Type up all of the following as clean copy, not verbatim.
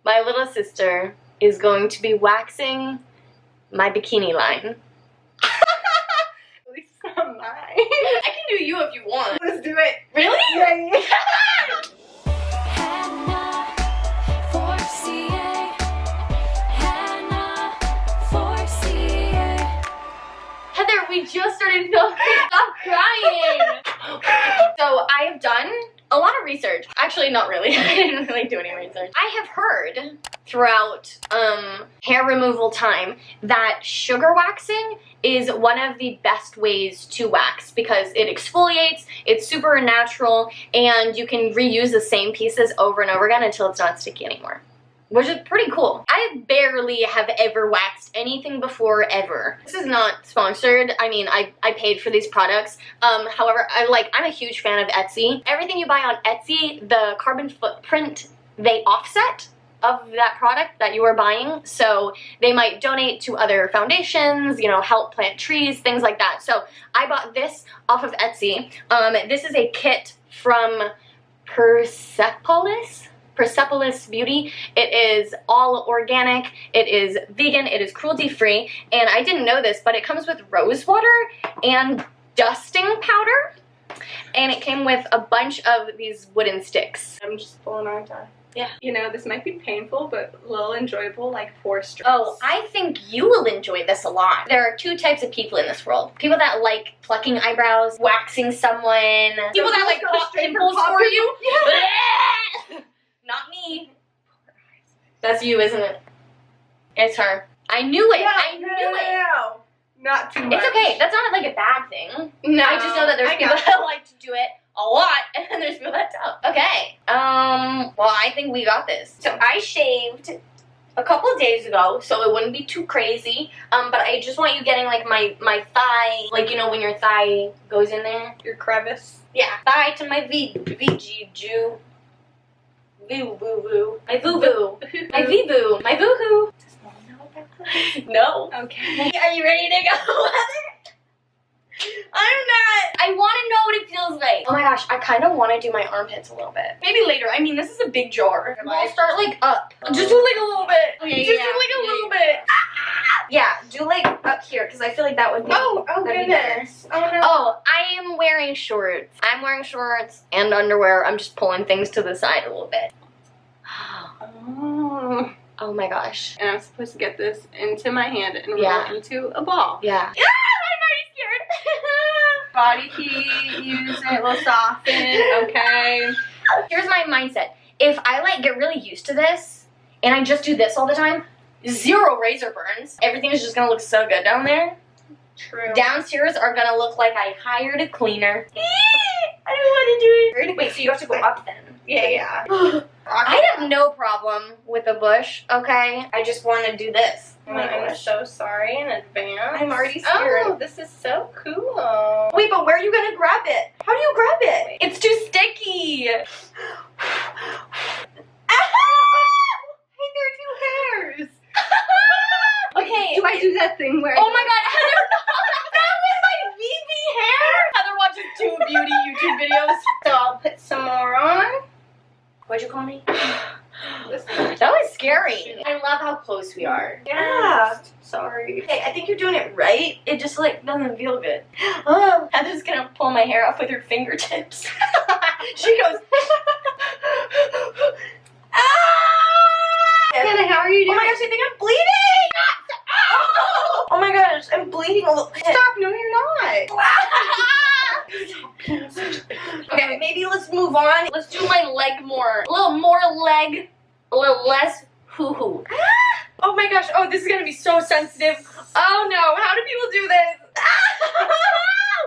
my little sister is going to be waxing my bikini line. At least it's not mine. I can do you if you want. Let's do it. Really? Yeah. Heather, we just started filming. Stop crying. So I have done a lot of research. Actually, not really. I didn't really do any research. I have heard throughout hair removal time that sugar waxing is one of the best ways to wax because it exfoliates, it's super natural, and you can reuse the same pieces over and over again until it's not sticky anymore. Which is pretty cool. I barely have ever waxed anything before, ever. This is not sponsored. I mean, I paid for these products. However, I'm a huge fan of Etsy. Everything you buy on Etsy, the carbon footprint, they offset of that product that you are buying. So they might donate to other foundations, you know, help plant trees, things like that. So I bought this off of Etsy. This is a kit from Persepolis Beauty. It is all organic, it is vegan, it is cruelty free, and I didn't know this, but it comes with rose water and dusting powder, and it came with a bunch of these wooden sticks. I'm just pulling our tie. Yeah. You know, this might be painful, but a little enjoyable, like 4 strips. Oh, I think you will enjoy this a lot. There are 2 types of people in this world. People that like plucking eyebrows, waxing someone. People that like pop pimples for you. Yeah. Not me. That's you, isn't it? It's her. I knew it. No, I knew it. No. Not too much. It's okay. That's not like a bad thing. No. I just know that there's people that like to do it a lot, and then there's people that don't. Okay. Well, I think we got this. So I shaved a couple of days ago, so it wouldn't be too crazy. But I just want you getting like my thigh, like, you know, when your thigh goes in there. Your crevice. Yeah. Thigh to my VG. Voo voo voo. My voo voo. My vee voo. My voo hoo. Does Mom know about this? No. Okay. Are you ready to go, Heather? I'm not. I want to know what it feels like. Oh my gosh, I kind of want to do my armpits a little bit. Maybe later. I mean, this is a big jar. We'll start like up. Just do like a little bit. Okay, Just do like a little bit. Yeah, do like up here because I feel like that would be. Oh goodness. Oh no. Oh, I am wearing shorts. I'm wearing shorts and underwear. I'm just pulling things to the side a little bit. Oh. Oh my gosh. And I'm supposed to get this into my hand and roll it into a ball. Yeah. I'm already scared. Body heat, use it, will soften, okay. Here's my mindset. If I like get really used to this and I just do this all the time, 0 razor burns. Everything is just gonna look so good down there. True. Downstairs are gonna look like I hired a cleaner. I don't want to do it. Wait, so you have to go up then? Yeah. I have no problem with a bush, okay? I just want to do this. I'm so sorry in advance. I'm already scared. Oh, this is so cool. Wait, but where are you gonna grab it? How do you grab it? It's too sticky. Hey, there are 2 hairs. Okay. Do I do that thing where? Oh my god, Heather, that was my VV hair. Heather watches 2 beauty YouTube videos. So I'll put some more on. What'd you call me? That was scary. I love how close we are. Yeah. Sorry. Hey, I think you're doing it right. It just like doesn't feel good. Oh, Heather's gonna pull my hair off with her fingertips. She goes. Ah! Hannah, how are you doing? Oh my gosh, I think I'm bleeding. Oh my gosh, I'm bleeding a little bit. Stop! No, you're not. Okay, maybe let's move on. Let's do my leg more. A little more leg, a little less hoo-hoo. Oh my gosh, oh, this is gonna be so sensitive. Oh no, how do people do this? I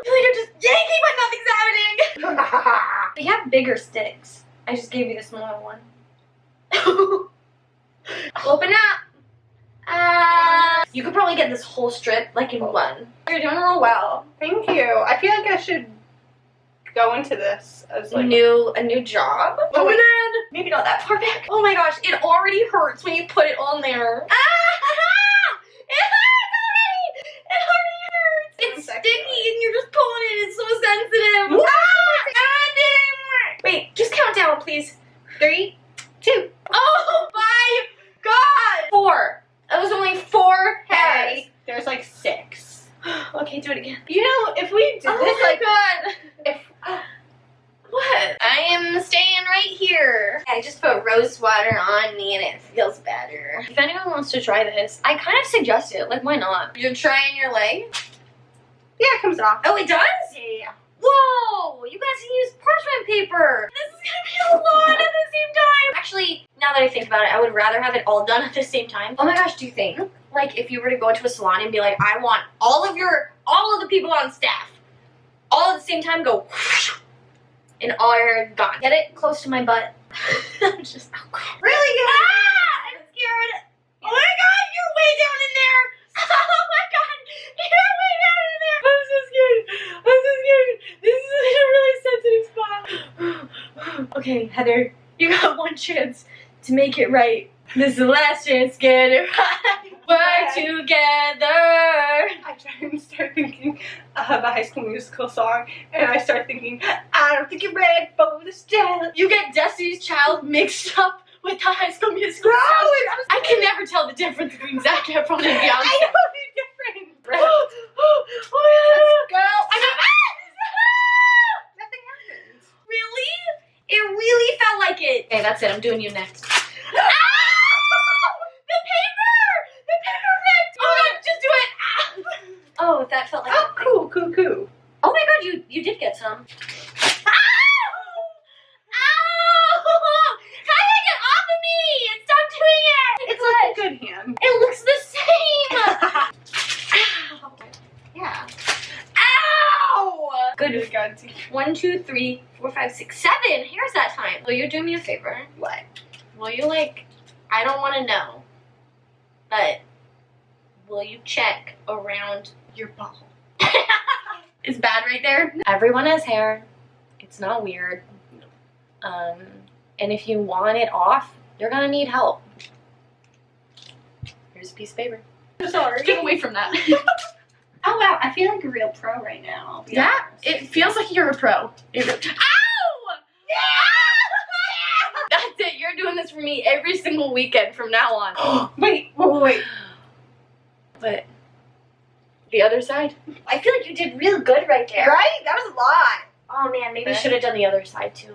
feel like I'm just yanking, but nothing's happening. We have bigger sticks. I just gave you the smaller one. Open up. You could probably get this whole strip like in one. You're doing real well. Thank you. I feel like I should go into this as like a new job. Oh, and then maybe not that far back. Oh my gosh, it already hurts when you put it on there. It hurts already. It already hurts. It's sticky and you're just pulling it. It's so sensitive. Wait, just count down, please. 3, 2. Oh, bye. I just put rose water on me and it feels better. If anyone wants to try this, I kind of suggest it. Like, why not? You're trying your leg? Yeah, it comes off. Oh, it does? Yeah. Whoa! You guys can use parchment paper! This is gonna be a lot at the same time! Actually, now that I think about it, I would rather have it all done at the same time. Oh my gosh, do you think, like, if you were to go into a salon and be like, I want all of the people on staff, all at the same time, go whoosh, and all are gone. Get it close to my butt. I'm just, oh god. Really good. Ah! I'm scared. Oh my god, you're way down in there! Oh my god, you're way down in there! I'm so scared. I'm so scared. This is a really sensitive spot. Okay, Heather, you got one chance to make it right. This is the last chance. Get it right. We're together. I try and start thinking of a High School Musical song, and I start thinking, I don't think you're ready for this jazz. You get Destiny's Child mixed up with the High School Musical. No, I can never tell the difference between Zac Efron and Beyonce. I know they're different. Oh, Let's go. I know. Nothing happens. Really? It really felt like it. Okay, that's it. I'm doing you next. Ah! The paper! The paper ripped! Oh my god, just do it! Ah! Oh, that felt like Oh, cool. Oh my god, you did get some. Ow! Ow! How did it get off of me? Stop doing it! It's like a good hand. It looks the same! Ow! Yeah. Ow! Good. God. 1, 2, 3, 4, 5, 6, 7 hairs that time. Will you do me a favor? What? Will you, like, I don't want to know, but will you check around Your ball. It's bad right there. Everyone has hair. It's not weird. And if you want it off, you're gonna need help. Here's a piece of paper. I'm sorry. Get away from that. Oh wow, I feel like a real pro right now. I'll be Yeah, honest. it feels like you're a pro. Ow! That's it. You're doing this for me every single weekend from now on. Wait. But the other side. I feel like you did real good right there. Right? That was a lot. Oh man, maybe you Okay. should have done the other side too.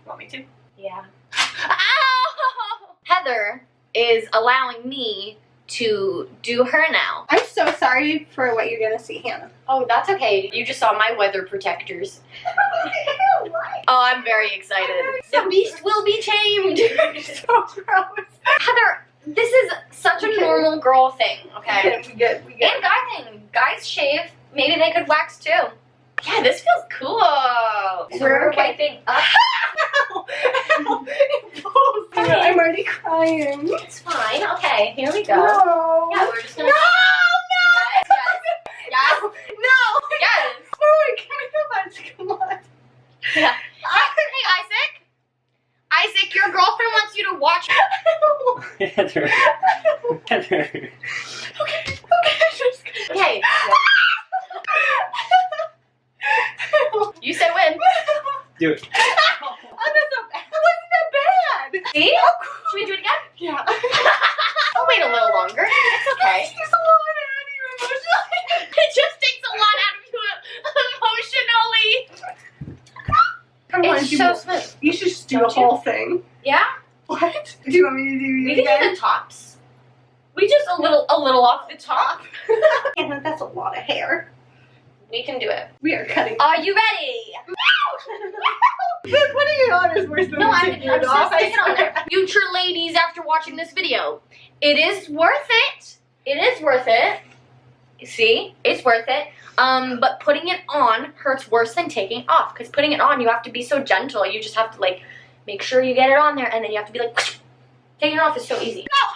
Want me to? Yeah. Ow! Heather is allowing me to do her now. I'm so sorry for what you're gonna see, Hannah. Oh, that's okay. You just saw my weather protectors. Oh, I'm very excited. The beast will be tamed. So gross. Heather, this is such a normal girl thing, okay? We good. And guy thing. Guys shave. Maybe they could wax too. Yeah, this feels cool. So we're okay. wiping up. Ow. It pulls. I'm already crying. It's fine. Okay, here we go. No. Yeah, we're just gonna. No. Yes. No. Yes. Oh, give me the lunch. Come on. Yeah. Hey, Isaac. Isaac, your girlfriend wants you to watch. Heather. Heather. Okay. You said when. Do it. Oh, that's not bad. That wasn't that bad. See? Should we do it again? Yeah. I'll wait a little longer. It's okay. It takes a lot out of you emotionally. It just takes a lot out of you emotionally. Come on, It's so smooth. You should just do Don't the you? whole thing. Yeah? What? Do you want me to do We it can again? do the tops. We just a little off the top. Hannah, that's a lot of hair. We can do it. We are cutting. Are you ready? Quit putting it on is worse than No, I'm taking it just off. sticking it on there. Future ladies, after watching this video, it is worth it. It is worth it. See? It's worth it. But putting it on hurts worse than taking it off. Because putting it on, you have to be so gentle. You just have to, like, make sure you get it on there. And then you have to be like, taking it off is so easy. No.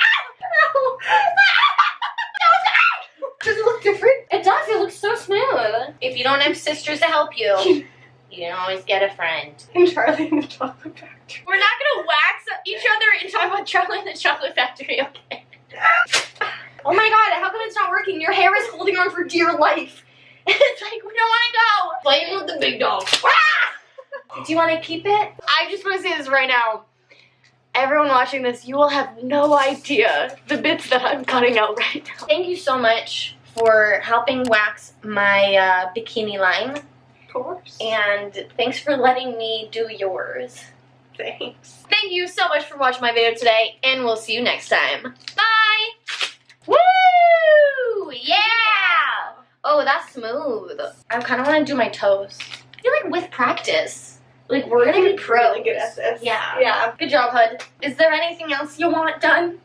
Does it look different? It does. It looks so smooth. If you don't have sisters to help you, you can always get a friend. And Charlie in the Chocolate Factory. We're not going to wax each other and talk about Charlie in the Chocolate Factory, okay? Oh my god, how come it's not working? Your hair is holding on for dear life. It's like, we don't want to go. Playing with the big dog. Do you want to keep it? I just want to say this right now. Everyone watching this, you will have no idea the bits that I'm cutting out right now. Thank you so much for helping wax my bikini line. Of course. And thanks for letting me do yours. Thanks. Thank you so much for watching my video today, and we'll see you next time. Bye! Woo! Yeah! Oh, that's smooth. I kind of want to do my toes. I feel like with practice, like we're gonna be pros. Really good at this. Yeah. Yeah. Good job, Hud. Is there anything else you want done?